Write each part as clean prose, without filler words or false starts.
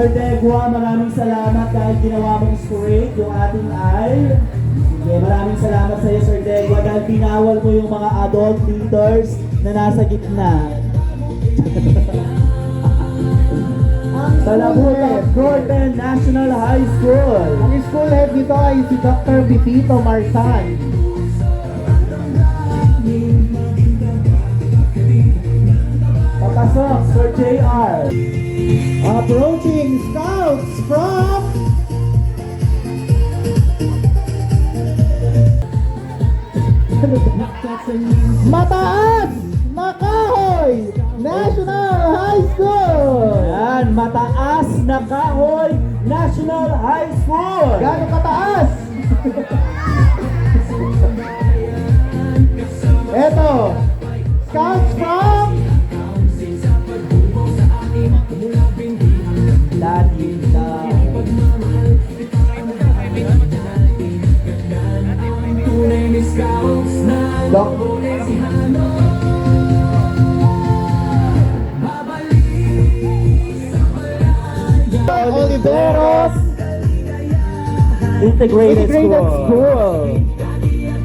Sir Degua, maraming salamat dahil ginawa mong straight yung ating eye. Sige, maraming salamat sa iyo, Sir Degua, dahil binawal mo yung mga adult leaders na nasa gitna. Sa Labutan, Gordon National High School. Ang school head dito ay si Dr. Vipito Marsan. Papasok, Sir JR. Approaching scouts from Mataas na Kahoy National High School. Yan, Mataas na Kahoy National High School. Gano'ng kataas? Eto, scouts from Daddy Doc. Oliveros Integrated Integrated School. School.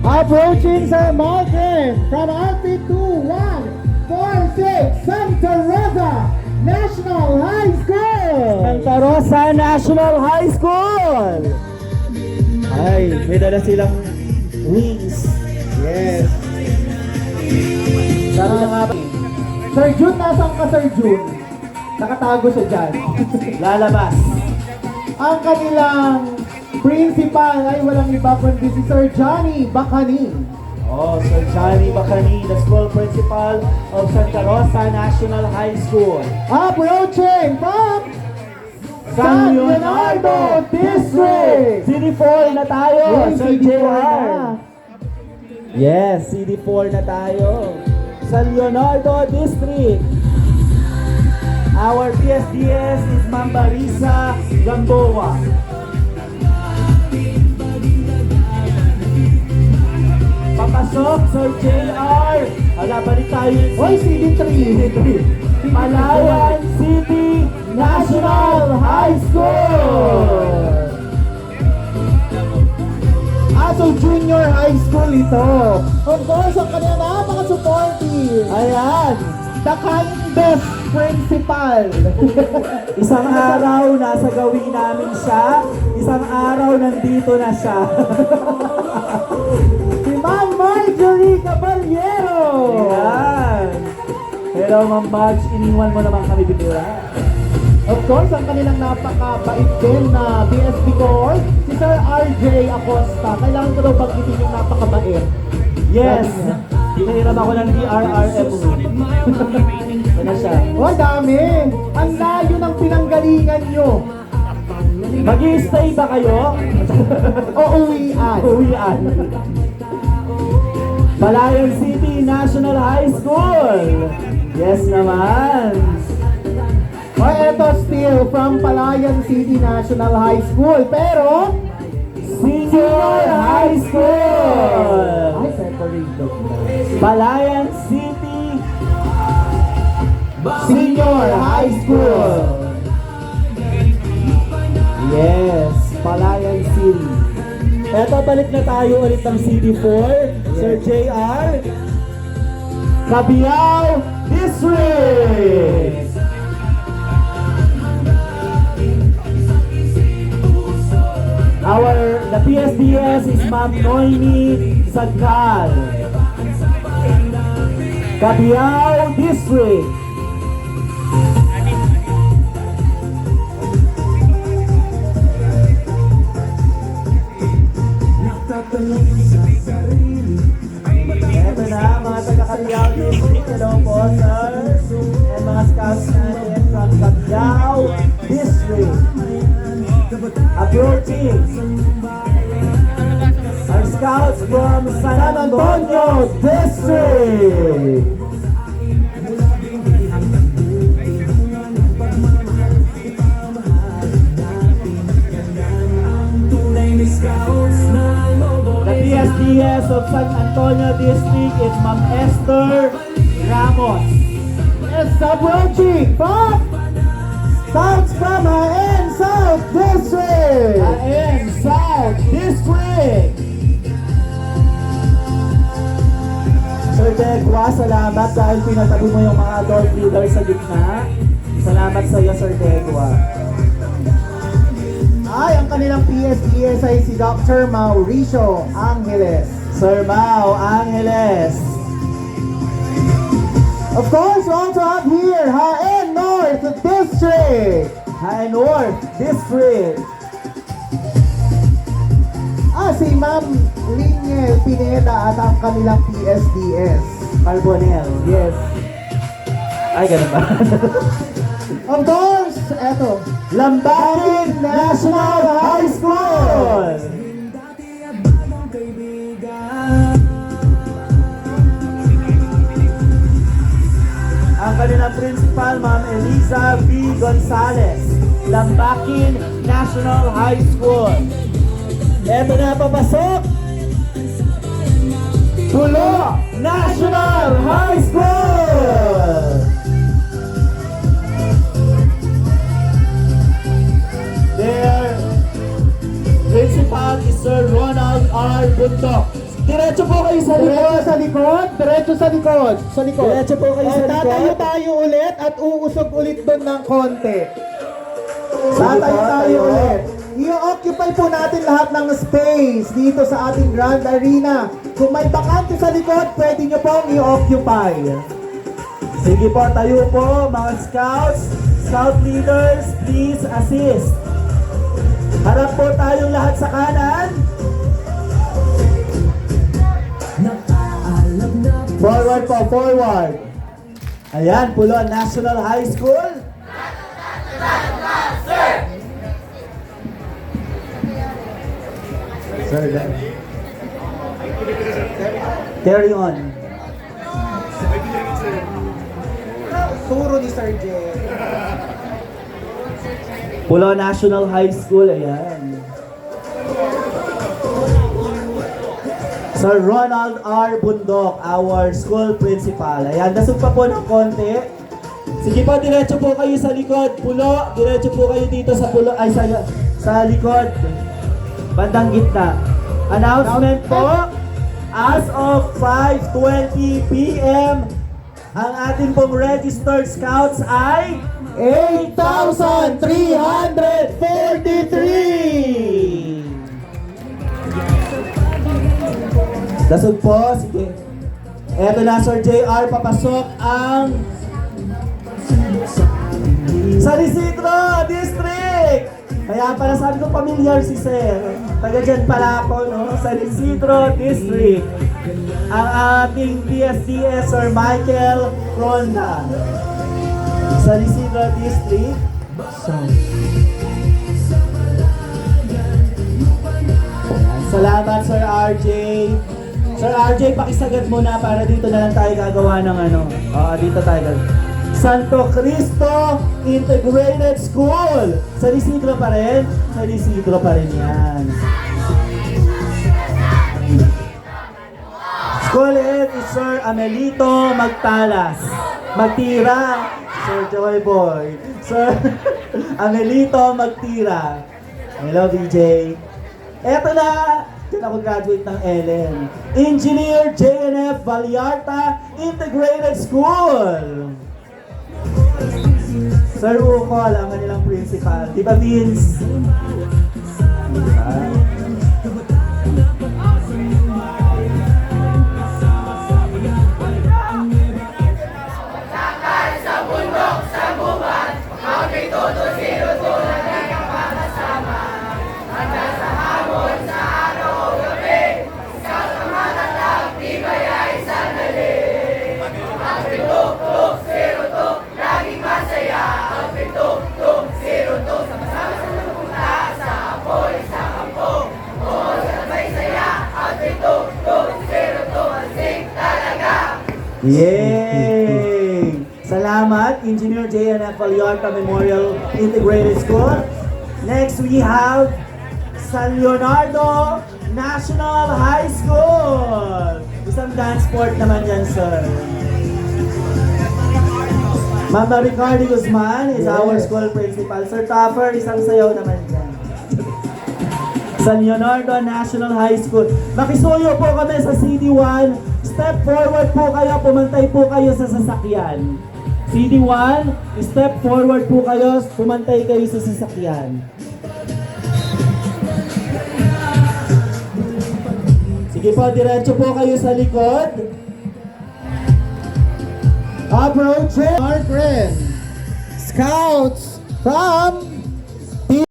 Approaching Sir Martin from RP2146 Santa Rosa National High School. Santa Rosa National High School. Ay, may dala silang wings. Yes. Sabi na nga ba? Sir Jun, nasaan ka Sir Jun? Nakatago siya dyan. Lalabas. Ang kanilang principal ay walang iba kundi si Sir Johnny Bacani. Oh, Sir Johnny Bacani, the school principal of Santa Rosa National High School. Approaching from San Leonardo District! CD4 na tayo, Uy, Sir CD4 JR. na. Yes, CD4 na tayo. San Leonardo District. Our PSDS is Ma'am Barisa Gamboa. Papasok, Sir JR. Hala, balik tayo. Hoy, CD3. Palawan City National High School. So junior high school ito. Of course, ang kanya napaka-supportive. Ayan. The kindest principal. Isang araw nasa gawin namin siya. Isang araw nandito na siya. Si Ma'am Marjorie Caballero. Ayan. Pero Ma'am Marge, iniwan mo naman kami bigla. Of course, ang kanilang napakabait din na BSB cohort, si Sir RJ Acosta. Kailangan ko daw banggitin yung napakabait. Yes. Hiniram ako ng DRRM. Ano siya? Oh, dami! Ang layo ng pinanggalingan nyo. Mag-i-stay ba kayo? O uwian. Uwian. Palayan City National High School. Yes naman. O eto still from Palayan City National High School. Pero, Senior High School. ay, separated na. Palayan City Senior High School. Yes, Palayan City. Eto, balik na tayo ulit ng CD4. Sir JR. Cabiao District. The PSDS is Ma'am Noemi Sagkal. Cabiao District. Ito na, mga taga-Cabiao District. Hello po, sir. And mga scouts natin from Cabiao District. Approaching. Our scouts from San Antonio District. The PSDS of San Antonio District is Ma'am Esther Ramos. Yes, approaching from Scouts from AS South District! AN South District. Sir Degwa, salamat dahil pinatabi mo yung mga adult leaders sa gitna. Salamat sa iyo, Sir Degwa. Ay, ang kanilang PSDS ay si Dr. Mauricio Angeles. Sir Mau Angeles. Of course, we also have here, HN North District. HN North District. Si Ma'am Liniel Pineda at ang kanilang PSDS. Carbonel, yes. Ay, ganun ba? Of course, eto. Lambakin National High School! Ang kanilang principal, Ma'am Eliza V. Gonzalez. Lambakin National High School. Eto na papasok! Tulo National High School! Their principal is Sir Ronald R. Bundok. Diretso po kayo sa Diretso likod. sa likod, diretso sa likod, sa likod. Diretso po kayo sa likod. Tatayo tayo ulit at uusog ulit doon ng konti. Sige po, Tatayo tayo tayo. ulit. I-occupy po natin lahat ng space dito sa ating Grand Arena. Kung may bakante sa likod, pwede nyo pong i-occupy. Sige po, tayo po mga scouts. Scout leaders, please assist. Harap po tayong lahat sa kanan. Forward po, forward. Ayan, Pulo National High School. Sir, carry on. Turo ni Sir J. Pulo National High School, ayan. Sir Ronald R. Bundok, our school principal. Ayan, dasog pa po ng konti. Sige po, diretso po kayo sa likod. Pulo, diretso po kayo dito sa pulo, ay sa likod. Bandang gitna. Announcement po, as of 5:20 p.m., ang ating pong registered scouts ay 8,343! Dasog po, sige. Eto na, Sir JR, papasok ang San Isidro District! Kaya pala sabi ko familiar si Sir. Taga dyan pala ako, no? San Isidro District. Ang ating PSDS, Sir Michael Ronda. San Isidro District. Salamat, Sir RJ. Sir RJ, pakisagad muna para dito na lang tayo gagawa ng ano. Dito tayo. Santo Cristo Integrated School. San Isidro pa rin? San Isidro pa rin yan. School head is Sir Amelito Magtira. Sir Joy Boy. Sir Amelito Magtira. Hello, VJ. Eto na. Diyan ako graduate ng Ellen. Engineer JNF Vallarta Integrated School. Sir Ukol, ang kanilang principal. Di ba, Vince? Diba? Yay! Salamat, Engineer JNF Vallarta Memorial Integrated School. Next, we have San Leonardo National High School. Isang dance sport naman yan, sir. Mama Ricardo Guzman is our school principal. Sir Taffer, isang sayaw naman dyan. San Leonardo National High School. Makisuyo po kami sa CD1. Step forward po kayo, pumantay po kayo sa sasakyan. CD1, step forward po kayo, pumantay kayo sa sasakyan. Sige po, diretso po kayo sa likod. Approaching our friend, Scouts from